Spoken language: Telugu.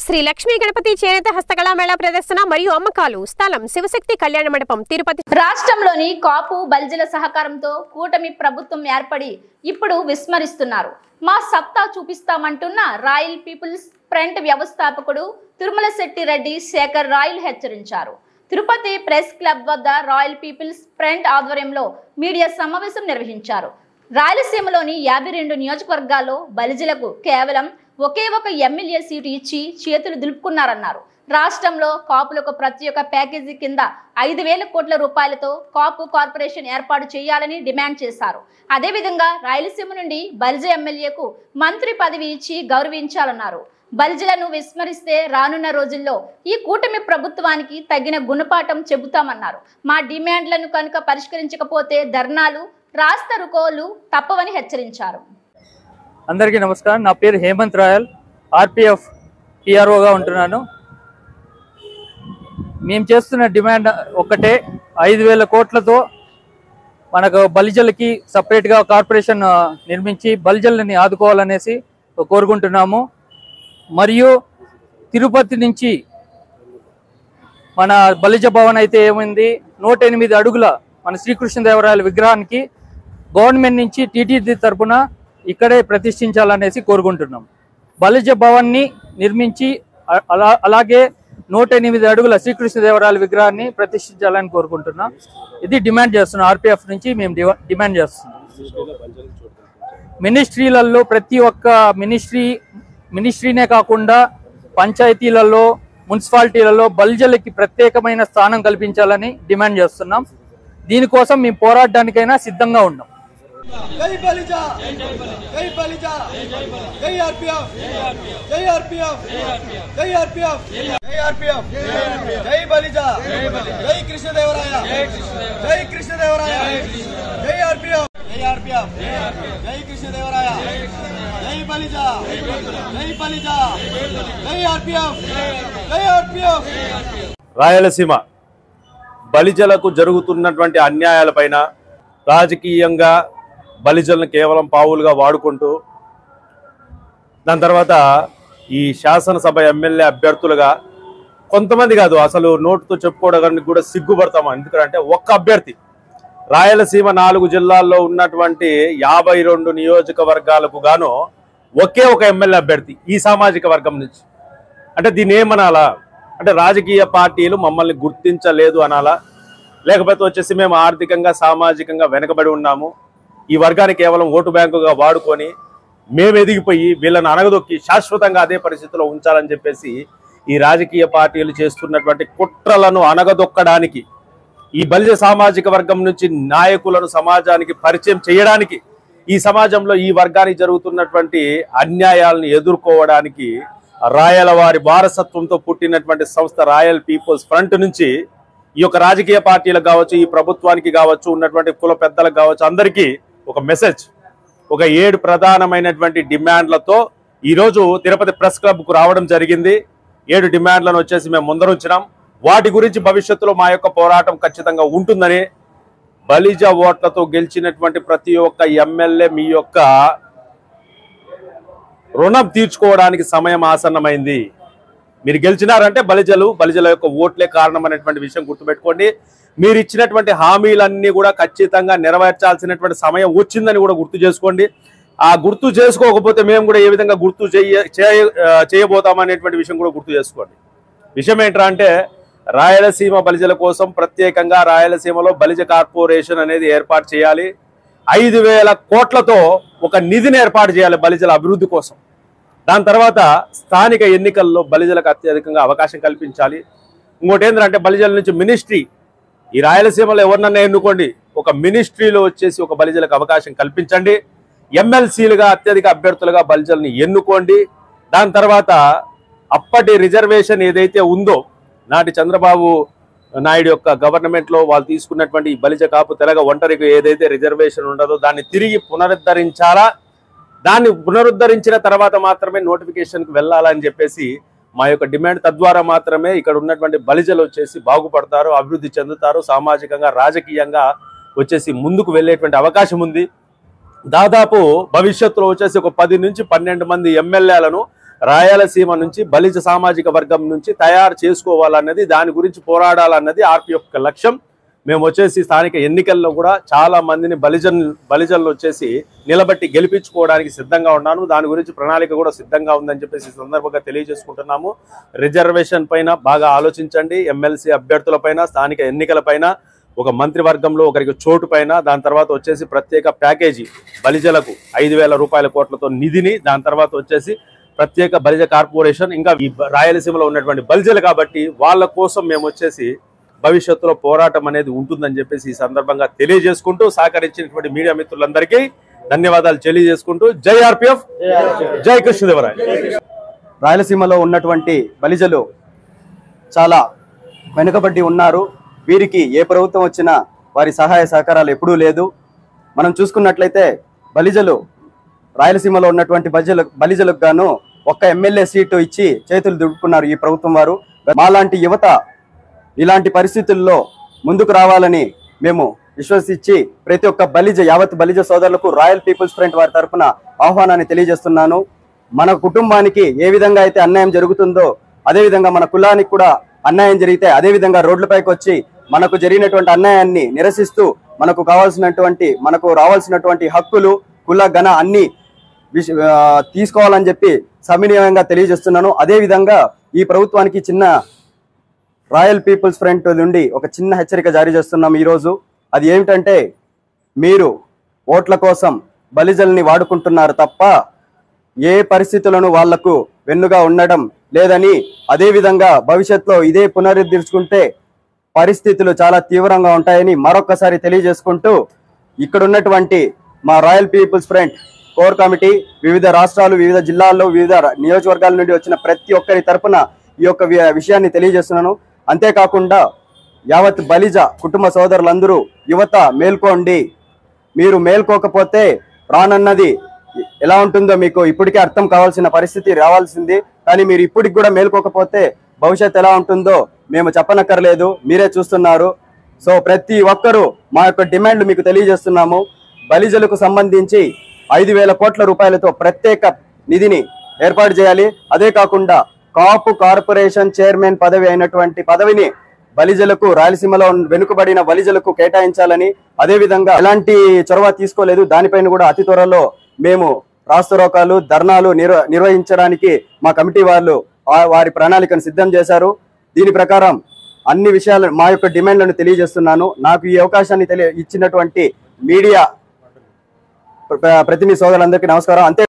శ్రీ లక్ష్మీ గణపతి చేనేత హస్తకళా మేళా ప్రదర్శన మరియు అమ్మకాలు స్థలం శివశక్తి కళ్యాణ మండపం తిరుపతి. రాష్ట్రంలోని కాపు బల్జల సహకారంతో కూటమి ప్రభుత్వం ఏర్పడి ఇప్పుడు విస్మరిస్తున్నారు. మా సత్తా చూపిస్తామంటున్న రాయల్ పీపుల్స్ ఫ్రంట్ వ్యవస్థాపకుడు తిరుమల శెట్టి రెడ్డి శేఖర్ రాయల్ హెచ్చరించారు. తిరుపతి ప్రెస్ క్లబ్ వద్ద రాయల్ పీపుల్స్ ఫ్రంట్ ఆధ్వర్యంలో మీడియా సమావేశం నిర్వహించారు. రాయలసీమలోని 52 నియోజకవర్గాల్లో బలిజలకు కేవలం ఒకే ఒక ఎమ్మెల్యే సీటు ఇచ్చి చేతులు దులుపుకున్నారన్నారు. రాష్ట్రంలో కాపులకు ప్రతి ఒక్క ప్యాకేజీ కింద 5,000 కోట్ల రూపాయలతో కాపు కార్పొరేషన్ ఏర్పాటు చేయాలని డిమాండ్ చేశారు. అదేవిధంగా రాయలసీమ నుండి బలిజ ఎమ్మెల్యేకు మంత్రి పదవి ఇచ్చి గౌరవించాలన్నారు. బలిజలను విస్మరిస్తే రానున్న రోజుల్లో ఈ కూటమి ప్రభుత్వానికి తగిన గుణపాఠం చెబుతామన్నారు. మా డిమాండ్లను కనుక పరిష్కరించకపోతే ధర్నాలు రాస్తా రోకోలు తప్పవని హెచ్చరించారు. అందరికీ నమస్కారం. నా పేరు హేమంత్ రాయల్, ఆర్పిఎఫ్ పిఆర్ఓగా ఉంటున్నాను. మేము చేస్తున్న డిమాండ్ ఒక్కటే, 5,000 కోట్లతో మనకు బలిజలకి సపరేట్గా కార్పొరేషన్ నిర్మించి బలిజలని ఆదుకోవాలనేసి కోరుకుంటున్నాము. మరియు తిరుపతి నుంచి మన బలిజ భవన్ అయితే ఏమైంది, 108 అడుగుల మన శ్రీకృష్ణదేవరాయల విగ్రహానికి గవర్నమెంట్ నుంచి టీటీడీ తరఫున ఇక్కడే ప్రతిష్ఠించాలనేసి కోరుకుంటున్నాం. బలిజ భవన్ని నిర్మించి అలాగే 108 అడుగుల శ్రీకృష్ణదేవరాయల విగ్రహాన్ని ప్రతిష్ఠించాలని కోరుకుంటున్నాం. ఇది డిమాండ్ చేస్తున్నాం. ఆర్పిఎఫ్ నుంచి మేము డిమాండ్ చేస్తున్నాం. మినిస్ట్రీలలో ప్రతి ఒక్క మినిస్ట్రీనే కాకుండా పంచాయతీలలో, మున్సిపాలిటీలలో బలిజలకి ప్రత్యేకమైన స్థానం కల్పించాలని డిమాండ్ చేస్తున్నాం. దీనికోసం మేము పోరాడడానికైనా సిద్ధంగా ఉన్నాం. జై బలిజా, జై బలిజా, జై ఆర్పిఎఫ్, జై ఆర్పిఎఫ్, జై ఆర్పిఎఫ్, జై ఆర్పిఎఫ్, జై బలిజా, జై కృష్ణదేవరాయ, జై కృష్ణదేవరాయ, జై ఆర్పిఎఫ్, జై ఆర్పిఎఫ్, జై కృష్ణదేవరాయ, జై బలిజా, జై బలిజా, జై ఆర్పిఎఫ్, జై ఆర్పిఎఫ్. రాయలసీమ బలిజలకు జరుగుతున్నటువంటి అన్యాయాలపైన రాజకీయంగా బలిజలను కేవలం పావులుగా వాడుకుంటూ దాని తర్వాత ఈ శాసనసభ ఎమ్మెల్యే అభ్యర్థులుగా కొంతమంది కాదు, అసలు నోటుతో చెప్పుకోవడానికి కూడా సిగ్గుపడతాము. ఎందుకంటే ఒక్క అభ్యర్థి రాయలసీమ 4 జిల్లాల్లో ఉన్నటువంటి 52 నియోజకవర్గాలకు గాను ఒకే ఒక ఎమ్మెల్యే అభ్యర్థి ఈ సామాజిక వర్గం నుంచి. అంటే దీన్ని ఏమనాలా అంటే, రాజకీయ పార్టీలు మమ్మల్ని గుర్తించలేదు అనాలా, లేకపోతే వచ్చేసి మేము ఆర్థికంగా సామాజికంగా వెనకబడి ఉన్నాము, ఈ వర్గాన్ని కేవలం ఓటు బ్యాంకుగా వాడుకొని మేము ఎదిగిపోయి వీళ్ళని అనగదొక్కి శాశ్వతంగా అదే పరిస్థితిలో ఉంచాలని చెప్పేసి ఈ రాజకీయ పార్టీలు చేస్తున్నటువంటి కుట్రలను అనగదొక్కడానికి, ఈ బలిజ సామాజిక వర్గం నుంచి నాయకులను సమాజానికి పరిచయం చేయడానికి, ఈ సమాజంలో ఈ కారణానికి జరుగుతున్నటువంటి అన్యాయాలను ఎదుర్కోవడానికి రాయల వారి వారసత్వంతో పుట్టినటువంటి సంస్థ రాయల్ పీపుల్స్ ఫ్రంట్ నుంచి ఈ యొక్క రాజకీయ పార్టీలకు కావచ్చు, ఈ ప్రభుత్వానికి కావచ్చు, ఉన్నటువంటి కుల పెద్దలకు కావచ్చు, అందరికీ ఒక మెసేజ్, ఒక 7 ప్రధానమైనటువంటి డిమాండ్లతో ఈరోజు తిరుపతి ప్రెస్ క్లబ్కు రావడం జరిగింది. 7 డిమాండ్లను వచ్చేసి మేము ముందరుంచినాం. వాటి గురించి భవిష్యత్తులో మా యొక్క పోరాటం ఖచ్చితంగా ఉంటుందని, బలిజ ఓట్లతో గెలిచినటువంటి ప్రతి ఒక్క ఎమ్మెల్యే మీ యొక్క రుణం తీర్చుకోవడానికి సమయం ఆసన్నమైంది. మీరు గెలిచినారంటే బలిజల యొక్క ఓట్లే కారణం అనేటువంటి విషయం గుర్తుపెట్టుకోండి. మీరు ఇచ్చినటువంటి హామీలన్నీ కూడా ఖచ్చితంగా నెరవేర్చాల్సినటువంటి సమయం వచ్చిందని కూడా గుర్తు చేసుకోండి. ఆ గుర్తు చేసుకోకపోతే మేము కూడా ఏ విధంగా గుర్తు చేయబోతామనేటువంటి విషయం కూడా గుర్తు చేసుకోండి. విషయం ఏంట్రా అంటే, రాయలసీమ బలిజల కోసం ప్రత్యేకంగా రాయలసీమలో బలిజ కార్పొరేషన్ అనేది ఏర్పాటు చేయాలి. 5,000 కోట్లతో ఒక నిధిని ఏర్పాటు చేయాలి బలిజల అభివృద్ధి కోసం. దాని తర్వాత స్థానిక ఎన్నికల్లో బలిజలకు అత్యధికంగా అవకాశం కల్పించాలి. ఇంకోటి ఏంటంటే, బలిజల నుంచి మినిస్ట్రీ, ఈ రాయలసీమలో ఎవరినన్నా ఎన్నుకోండి, ఒక మినిస్ట్రీలో వచ్చేసి ఒక బలిజలకు అవకాశం కల్పించండి. ఎమ్మెల్సీలుగా అత్యధిక అభ్యర్థులుగా బలిజల్ని ఎన్నుకోండి. దాని తర్వాత అప్పటి రిజర్వేషన్ ఏదైతే ఉందో, నాటి చంద్రబాబు నాయుడు యొక్క గవర్నమెంట్లో వాళ్ళు తీసుకున్నటువంటి ఈ బలిజ కాపు తెలగ ఒంటరికి ఏదైతే రిజర్వేషన్ ఉండదో దాన్ని తిరిగి పునరుద్ధరించాలా. దాన్ని పునరుద్ధరించిన తర్వాత మాత్రమే నోటిఫికేషన్కి వెళ్ళాలని చెప్పేసి మా యొక్క డిమాండ్. తద్వారా మాత్రమే ఇక్కడ ఉన్నటువంటి బలిజలు వచ్చేసి బాగుపడతారు, అభివృద్ధి చెందుతారు, సామాజికంగా రాజకీయంగా వచ్చేసి ముందుకు వెళ్ళేటువంటి అవకాశం ఉంది. దాదాపు భవిష్యత్తులో వచ్చేసి ఒక 10 నుంచి 12 మంది ఎమ్మెల్యేలను రాయలసీమ నుంచి బలిజ సామాజిక వర్గం నుంచి తయారు చేసుకోవాలన్నది, దాని గురించి పోరాడాలన్నది ఆర్పీఎఫ్ యొక్క లక్ష్యం. మేము వచ్చేసి స్థానిక ఎన్నికల్లో కూడా చాలా మందిని బలిజన్లు వచ్చేసి నిలబెట్టి గెలిపించుకోవడానికి సిద్ధంగా ఉన్నాను. దాని గురించి ప్రణాళిక కూడా సిద్ధంగా ఉందని చెప్పేసి సందర్భంగా తెలియజేసుకుంటున్నాము. రిజర్వేషన్ పైన బాగా ఆలోచించండి. ఎమ్మెల్సీ అభ్యర్థుల పైన, స్థానిక ఎన్నికల పైన, ఒక మంత్రివర్గంలో ఒకరికి చోటు పైన, దాని తర్వాత వచ్చేసి ప్రత్యేక ప్యాకేజీ బలిజలకు 5,000 రూపాయల కోట్లతో నిధిని, దాని తర్వాత వచ్చేసి ప్రత్యేక బలిజ కార్పొరేషన్, ఇంకా ఈ రాయలసీమలో ఉన్నటువంటి బలిజలు కాబట్టి వాళ్ళ కోసం మేము వచ్చేసి భవిష్యత్తులో పోరాటం అనేది ఉంటుందని చెప్పేసి ఈ సందర్భంగా తెలియజేసుకుంటూ సహకరించినటువంటి మీడియా మిత్రులందరికీ ధన్యవాదాలు తెలియజేసుకుంటూ జై ఆర్పీఎఫ్, జై కృష్ణదేవరాయ. రాయలసీమలో ఉన్నటువంటి బలిజలు చాలా వెనుకబడి ఉన్నారు. వీరికి ఏ ప్రభుత్వం వచ్చినా వారి సహాయ సహకారాలు ఎప్పుడూ లేదు. మనం చూసుకున్నట్లయితే బలిజలు రాయలసీమలో ఉన్నటువంటి బలిజలకు గాను ఒక్క ఎమ్మెల్యే సీటు ఇచ్చి చేతులు దుడుకున్నారు ఈ ప్రభుత్వం వారు. మాలాంటి యువత ఇలాంటి పరిస్థితుల్లో ముందుకు రావాలని మేము విశ్వసించి ప్రతి ఒక్క యావత్ బలిజ సోదరులకు రాయల్ పీపుల్స్ ఫ్రంట్ వారి తరఫున ఆహ్వానాన్ని తెలియజేస్తున్నాను. మన కుటుంబానికి ఏ విధంగా అయితే అన్యాయం జరుగుతుందో అదేవిధంగా మన కులానికి కూడా అన్యాయం జరిగితే అదేవిధంగా రోడ్లపైకి వచ్చి మనకు జరిగినటువంటి అన్యాయాన్ని నిరసిస్తూ మనకు రావాల్సినటువంటి హక్కులు, కుల గణ అన్ని తీసుకోవాలని చెప్పి సవినయంగా తెలియజేస్తున్నాను. అదేవిధంగా ఈ ప్రభుత్వానికి చిన్న రాయల్ పీపుల్స్ ఫ్రంట్ నుండి ఒక చిన్న హెచ్చరిక జారీ చేస్తున్నాం ఈరోజు. అది ఏమిటంటే, మీరు ఓట్ల కోసం బలిజల్ని వాడుకుంటున్నారు తప్ప ఏ పరిస్థితులను వాళ్లకు వెన్నుగా ఉండడం లేదని, అదేవిధంగా భవిష్యత్తులో ఇదే పునరుద్ధరించుకుంటే పరిస్థితులు చాలా తీవ్రంగా ఉంటాయని మరొకసారి తెలియజేసుకుంటూ, ఇక్కడ ఉన్నటువంటి మా royal people's front core committee వివిధ రాష్ట్రాలు, వివిధ జిల్లాల్లో, వివిధ నియోజకవర్గాల నుండి వచ్చిన ప్రతి ఒక్కరి తరపున ఈ యొక్క విషయాన్ని తెలియజేస్తున్నాను. అంతేకాకుండా యావత్ బలిజ కుటుంబ సోదరులందరూ యువత మేల్కోండి. మీరు మేల్కోకపోతే రానున్నది ఎలా ఉంటుందో మీకు ఇప్పటికే అర్థం కావాల్సిన పరిస్థితి రావాల్సింది. కానీ మీరు ఇప్పటికి కూడా మేల్కోకపోతే భవిష్యత్తు ఎలా ఉంటుందో మేము చెప్పనక్కర్లేదు, మీరే చూస్తున్నారు. సో ప్రతి ఒక్కరూ మా యొక్క డిమాండ్లు మీకు తెలియజేస్తున్నాము. బలిజలకు సంబంధించి 5,000 కోట్ల రూపాయలతో ప్రత్యేక నిధిని ఏర్పాటు చేయాలి. అదే కాకుండా కాపు కార్పొరేషన్ చైర్మన్ పదవి అయినటువంటి పదవిని బలిజలకు, రాయలసీమలో వెనుకబడిన బలిజలకు కేటాయించాలని, అదేవిధంగా ఎలాంటి చొరవ తీసుకోలేదు. దానిపైన కూడా అతి త్వరలో మేము రాస్తారోకాలు, ధర్నాలు నిర్వహించడానికి మా కమిటీ వాళ్ళు వారి ప్రణాళికను సిద్ధం చేశారు. దీని ప్రకారం అన్ని విషయాలు మా యొక్క డిమాండ్లను తెలియజేస్తున్నాను. నాకు ఈ అవకాశాన్ని ఇచ్చినటువంటి మీడియా ప్రతినిధి సోదరులందరికీ నమస్కారం. అంతే